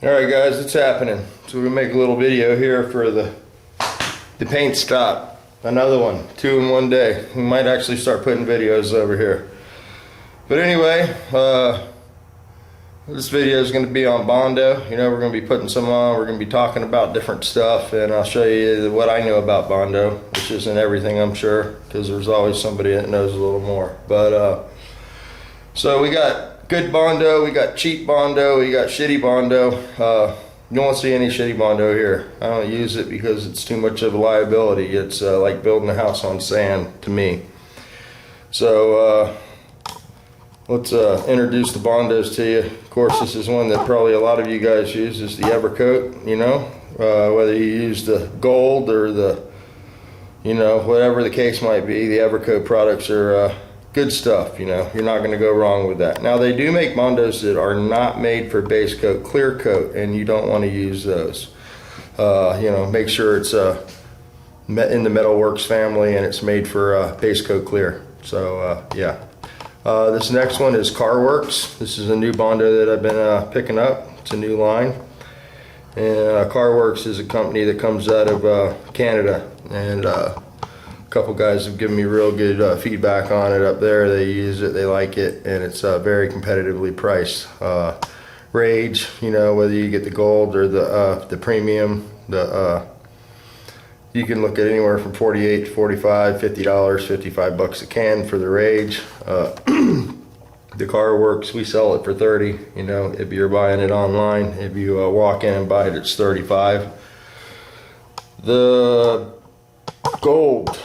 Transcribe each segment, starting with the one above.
Alright guys, it's happening. So we make a little video here for the paint stop. Another one, 2 in 1 day. We might actually start putting videos over here. But anyway, this video is going to be on Bondo. You know, we're going to be putting some on. We're going to be talking about different stuff, and I'll show you what I know about Bondo, which isn't everything, I'm sure, because there's always somebody that knows a little more. But so we got good Bondo, we got cheap Bondo, we got shitty Bondo. You won't see any shitty Bondo here. I don't use it because it's too much of a liability. It's like building a house on sand to me. So let's introduce the Bondos to you. Of course, this is one that probably a lot of you guys use, is the Evercoat, you know, whether you use the gold or the, you know, whatever the case might be, the Evercoat products are good stuff. You know, you're not going to go wrong with that. Now, they do make Bondos that are not made for base coat, clear coat, and you don't want to use those. You know, make sure it's in the Metalworks family and it's made for base coat clear. So yeah. This next one is Carworks. This is a new Bondo that I've been picking up. It's a new line. And Carworks is a company that comes out of Canada, and a couple guys have given me real good feedback on it up there. They use it, they like it, and it's very competitively priced. Rage, you know, whether you get the gold or the premium, you can look at anywhere from $48 to $45, $50, $55 a can for the Rage. The Carworks, we sell it for $30. You know, if you're buying it online, if you walk in and buy it, it's $35. The gold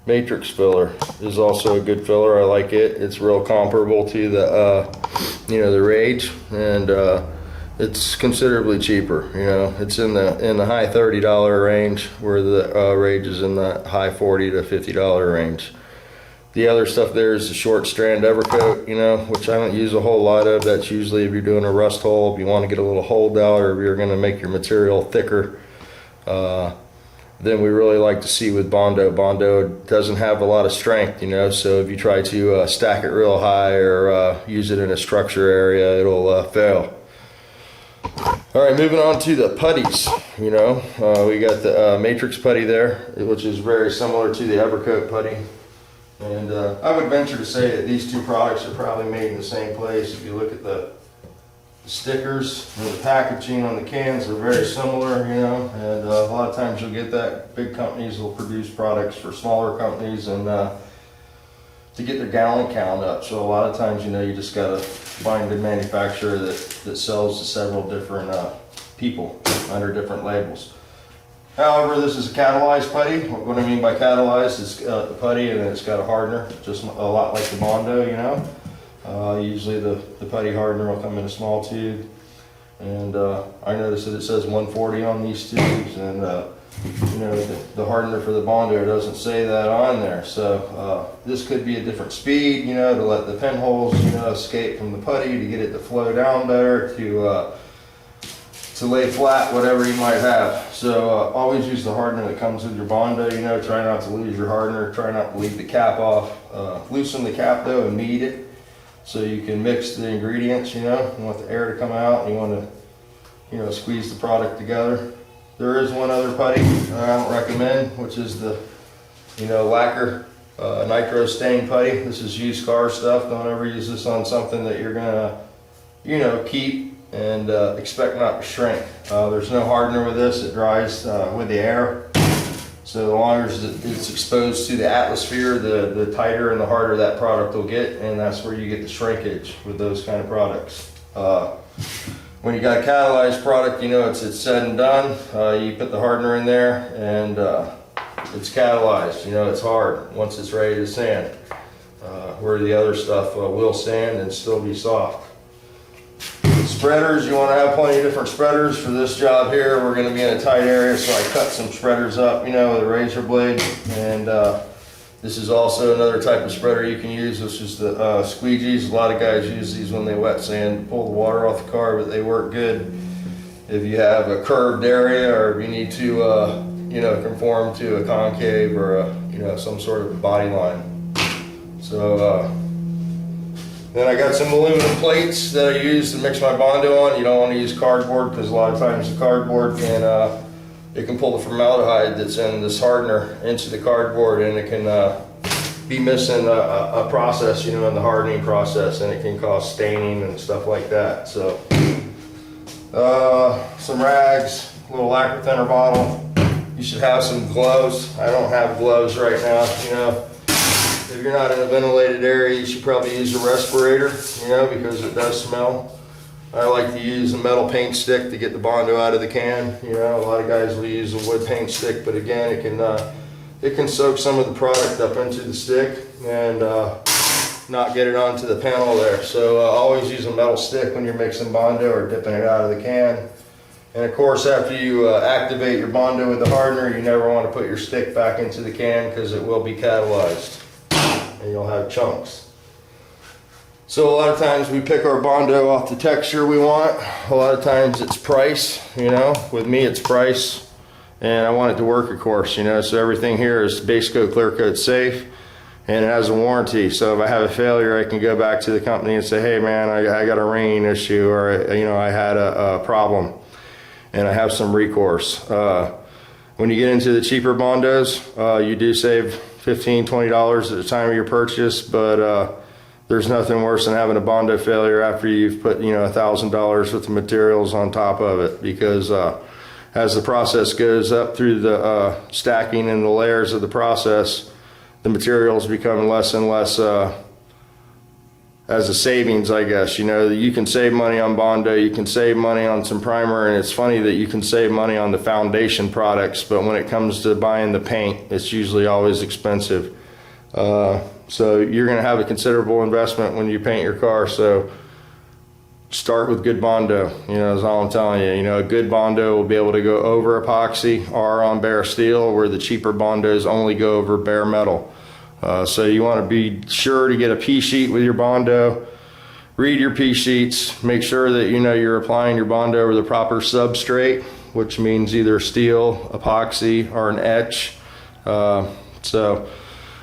matrix filler is also a good filler. I like it. It's real comparable to the you know, the Rage, and it's considerably cheaper. You know, it's in the high $30 range, where the Rage is in the high $40 to $50 range. The other stuff there is the short strand Evercoat, you know, which I don't use a whole lot of. That's usually if you're doing a rust hole, if you want to get a little hold out, or if you're going to make your material thicker. Then we really like to see with Bondo. Bondo doesn't have a lot of strength, you know, so if you try to stack it real high or use it in a structure area, it'll fail. All right, moving on to the putties. You know, we got the matrix putty there, which is very similar to the Evercoat putty. And I would venture to say that these two products are probably made in the same place. If you look at the stickers and the packaging on the cans, are very similar, you know, and a lot of times you'll get that big companies will produce products for smaller companies and to get their gallon count up. So a lot of times, you know, you just got to find a manufacturer that sells to several different people under different labels. However, this is a catalyzed putty. What I mean by catalyzed is the putty, and it's got a hardener, just a lot like the Bondo, you know. Usually the putty hardener will come in a small tube, and I noticed that it says 140 on these tubes, and you know, the hardener for the Bondo doesn't say that on there. So this could be a different speed, you know, to let the pinholes, you know, escape from the putty, to get it to flow down better, to lay flat whatever you might have. So always use the hardener that comes with your Bondo, you know. Try not to lose your hardener, try not to leave the cap off. Loosen the cap though and knead it so you can mix the ingredients, you know. You want the air to come out, and you want to, you know, squeeze the product together. There is one other putty I don't recommend, which is the, you know, lacquer nitro stain putty. This is used car stuff. Don't ever use this on something that you're gonna, you know, keep and expect not to shrink. There's no hardener with this. It dries with the air. So the longer it's exposed to the atmosphere, the tighter and the harder that product will get, and that's where you get the shrinkage with those kind of products. When you got a catalyzed product, you know, it's said and done. You put the hardener in there, and it's catalyzed. You know, it's hard once it's ready to sand. Where the other stuff will sand and still be soft. Spreaders, you want to have plenty of different spreaders for this job here. We're going to be in a tight area, so I cut some spreaders up, you know, with a razor blade. And this is also another type of spreader you can use. This is the squeegees. A lot of guys use these when they wet sand, pull the water off the car, but they work good if you have a curved area, or if you need to, you know, conform to a concave or a, you know, some sort of body line. So Then I got some aluminum plates that I use to mix my Bondo on. You don't want to use cardboard because a lot of times the cardboard can it can pull the formaldehyde that's in this hardener into the cardboard, and it can be missing a process, you know, in the hardening process, and it can cause staining and stuff like that. So some rags, a little lacquer thinner bottle. You should have some gloves. I don't have gloves right now, you know. If you're not in a ventilated area, you should probably use a respirator, you know, because it does smell. I like to use a metal paint stick to get the Bondo out of the can. You know, a lot of guys will use a wood paint stick, but again, it can soak some of the product up into the stick and not get it onto the panel there. So always use a metal stick when you're mixing Bondo or dipping it out of the can. And of course, after you activate your Bondo with the hardener, you never want to put your stick back into the can because it will be catalyzed and you'll have chunks. So a lot of times we pick our Bondo off the texture we want. A lot of times it's price, you know. With me it's price, and I want it to work, of course, you know. So everything here is base coat, clear coat safe, and it has a warranty. So if I have a failure, I can go back to the company and say, hey man, I got a ringing issue, or you know, I had a problem, and I have some recourse. When you get into the cheaper Bondos, you do save $15, $20 at the time of your purchase, but there's nothing worse than having a Bondo failure after you've put, you know, $1,000 worth of materials on top of it, because as the process goes up through the stacking and the layers of the process, the materials become less and less as a savings, I guess. You know, you can save money on Bondo, you can save money on some primer, and it's funny that you can save money on the foundation products, but when it comes to buying the paint, it's usually always expensive. So you're going to have a considerable investment when you paint your car. So start with good Bondo, you know, is all I'm telling you. You know, a good Bondo will be able to go over epoxy or on bare steel, where the cheaper Bondos only go over bare metal. So you want to be sure to get a P sheet with your Bondo. Read your P sheets. Make sure that you know you're applying your Bondo over the proper substrate, which means either steel, epoxy, or an etch. So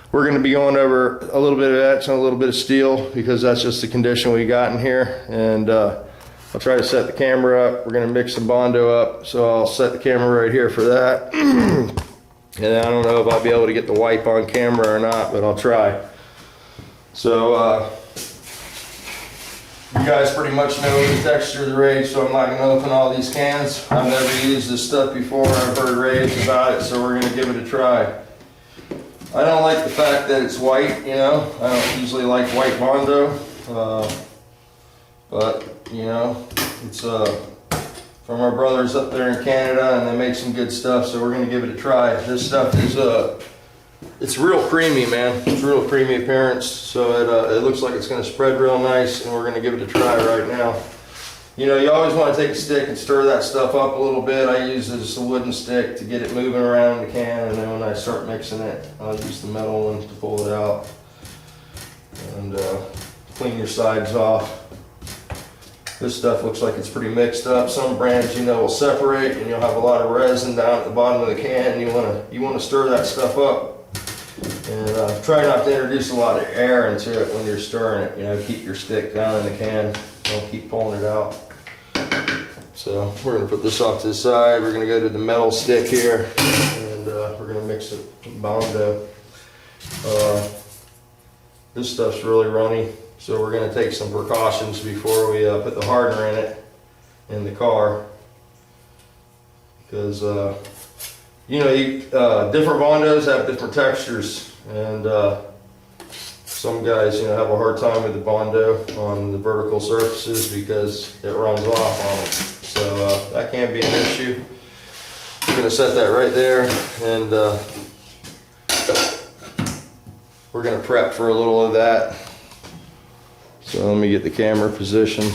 we're going to be going over a little bit of etch and a little bit of steel, because that's just the condition we got in here. And I'll try to set the camera up. We're going to mix some Bondo up, so I'll set the camera right here for that. And I don't know if I'll be able to get the wipe on camera or not, but I'll try. So you guys pretty much know the texture of the rage, so I'm not going to open all these cans. I've never used this stuff before. I've heard raves about it, so we're going to give it a try. I don't like the fact that it's white, you know. I don't usually like white Bondo, but you know, it's from our brothers up there in Canada, and they make some good stuff, so we're going to give it a try. This stuff is it's real creamy, man. It's real creamy appearance, so it looks like it's going to spread real nice, and we're going to give it a try right now. You know, you always want to take a stick and stir that stuff up a little bit. I use just a wooden stick to get it moving around the can, and then when I start mixing it, I'll use the metal one to pull it out. And clean your sides off. This stuff looks like it's pretty mixed up. Some brands, you know, will separate, and you'll have a lot of resin down at the bottom of the can. You want to stir that stuff up, and try not to introduce a lot of air into it when you're stirring it. You know, keep your stick down in the can. Don't keep pulling it out. So we're going to put this off to the side. We're going to go to the metal stick here, and we're going to mix it with Bondo. This stuff's really runny. So we're going to take some precautions before we put the hardener in it in the car, because you know, different Bondos have different textures, and some guys, you know, have a hard time with the Bondo on the vertical surfaces because it runs off on them. So that can be an issue. I'm going to set that right there, and we're going to prep for a little of that. So let me get the camera positioned.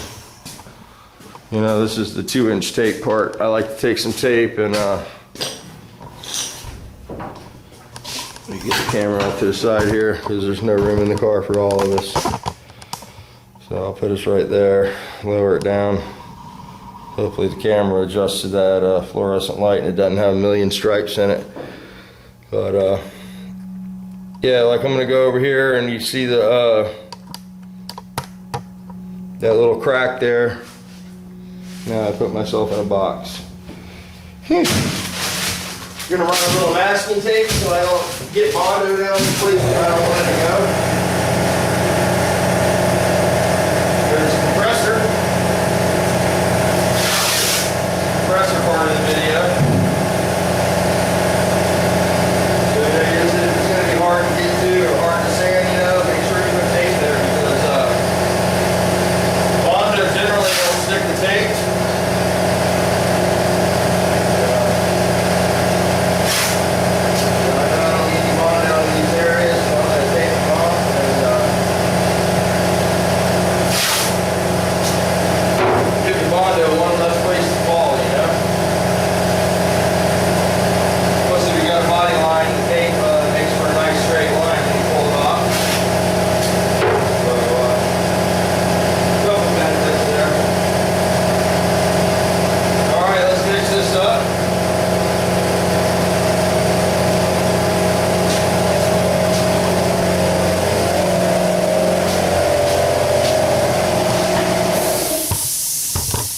You know, this is the 2-inch tape part. I like to take some tape and let me get the camera off to the side here, because there's no room in the car for all of us. So I'll put us right there, lower it down. Hopefully the camera adjusts to that fluorescent light and it doesn't have a million stripes in it. But yeah, like I'm gonna go over here, and you see the that little crack there. Now I put myself in a box. Gonna run a little masking tape so I don't get Bondo down completely where I don't want it to go. There's the compressor part of the video. So if it's gonna be hard to get to or hard to sand, you know, make sure you put tape there because Bondo generally don't stick to tape.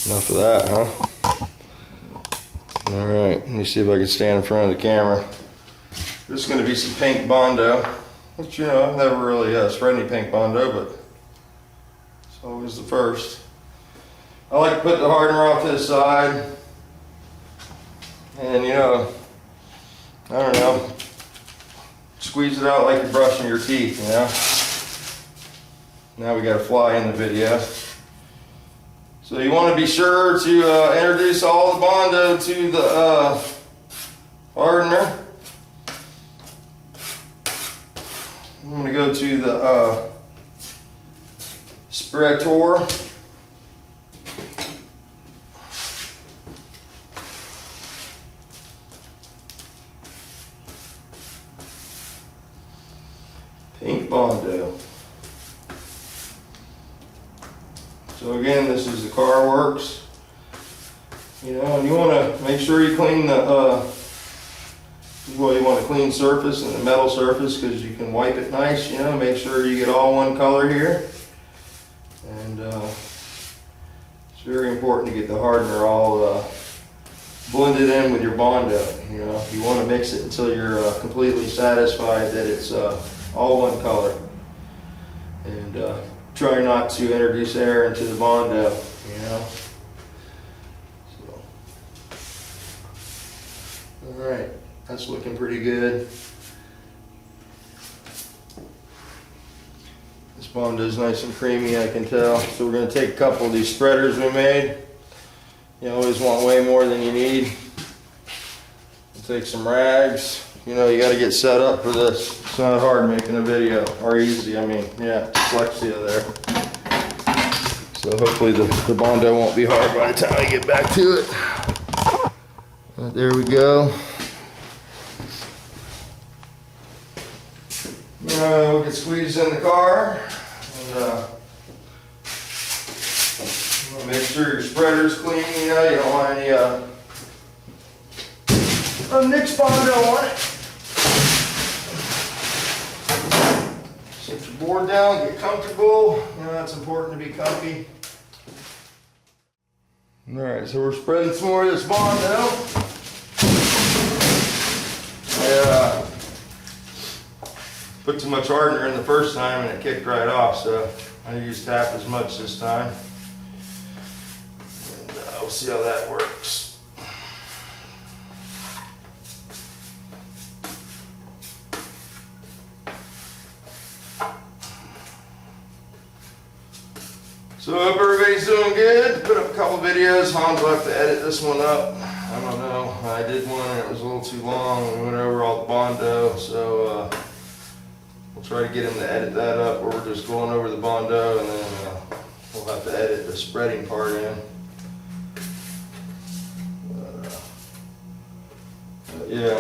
Enough of that, huh? Alright, let me see if I can stand in front of the camera. This is going to be some pink Bondo. Which, you know, I've never really spread any pink Bondo, but it's always the first. I like to put the hardener off to the side. And, you know, I don't know, squeeze it out like you're brushing your teeth, you know? Now we got a fly in the video. So you want to be sure to introduce all the Bondo to the hardener. I'm going to go to the spreader. Pink Bondo. So again, this is the car works. You know, and you want to make sure you clean the, well, you want a clean surface and the metal surface because you can wipe it nice, you know, make sure you get all one color here. And it's very important to get the hardener all blended in with your Bondo. You know, you want to mix it until you're completely satisfied that it's all one color. And try not to introduce air into the Bondo, you know. So, all right, that's looking pretty good. This Bondo is nice and creamy, I can tell. So we're going to take a couple of these spreaders we made. You always want way more than you need. We'll take some rags. You know, you got to get set up for this. It's not hard making a video, or easy, I mean, yeah, dyslexia there. So hopefully the Bondo won't be hard by the time I get back to it. But there we go. You know, we can squeeze in the car. And, make sure your spreader's clean, you know, you don't want any mixed Bondo on it. Sit your board down, get comfortable. You know, it's important to be comfy. Alright, so we're spreading some more of this Bondo. I put too much hardener in the first time and it kicked right off, so I used half as much this time. And we'll see how that works. So I hope everybody's doing good. Put up a couple videos. Hans will have to edit this one up. I don't know. I did one and it was a little too long. We went over all the Bondo, so we'll try to get him to edit that up, or we're just going over the Bondo and then we'll have to edit the spreading part in. Yeah.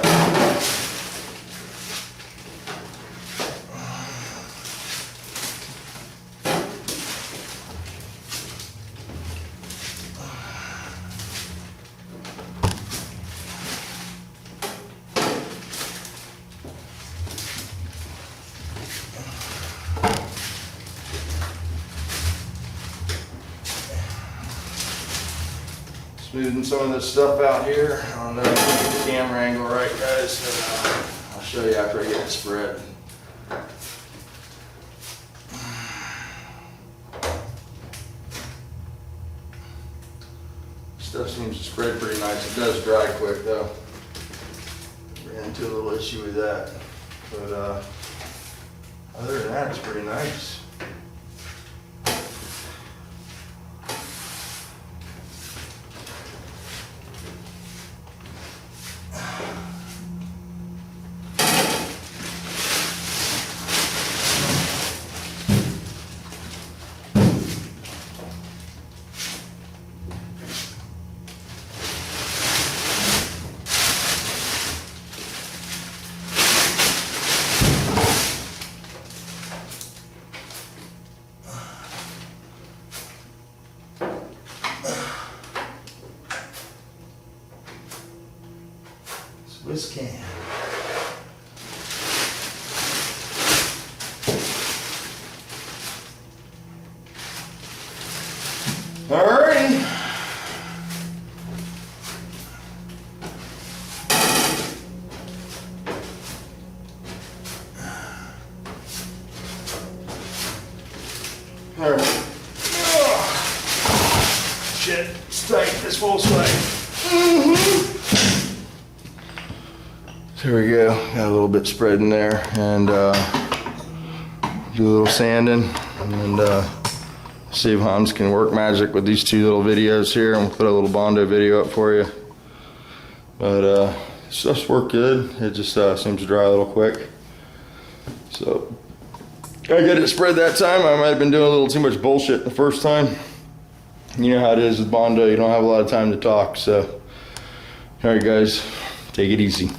Smoothing some of this stuff out here. I don't know if I get the camera angle right, guys. So, I'll show you after I get it spread. Stuff seems to spread pretty nice. It does dry quick though. Ran into a little issue with that. But other than that, it's pretty nice. Swiss can. Alrighty. Alright. Shit, it's tight, this full swing. There we go, got a little bit spread in there, and do a little sanding, and see if Hans can work magic with these two little videos here, and we'll put a little Bondo video up for you. But stuff's worked good, it just seems to dry a little quick. So, I get it spread that time. I might have been doing a little too much bullshit the first time. You know how it is with Bondo, you don't have a lot of time to talk, so. Alright guys, take it easy.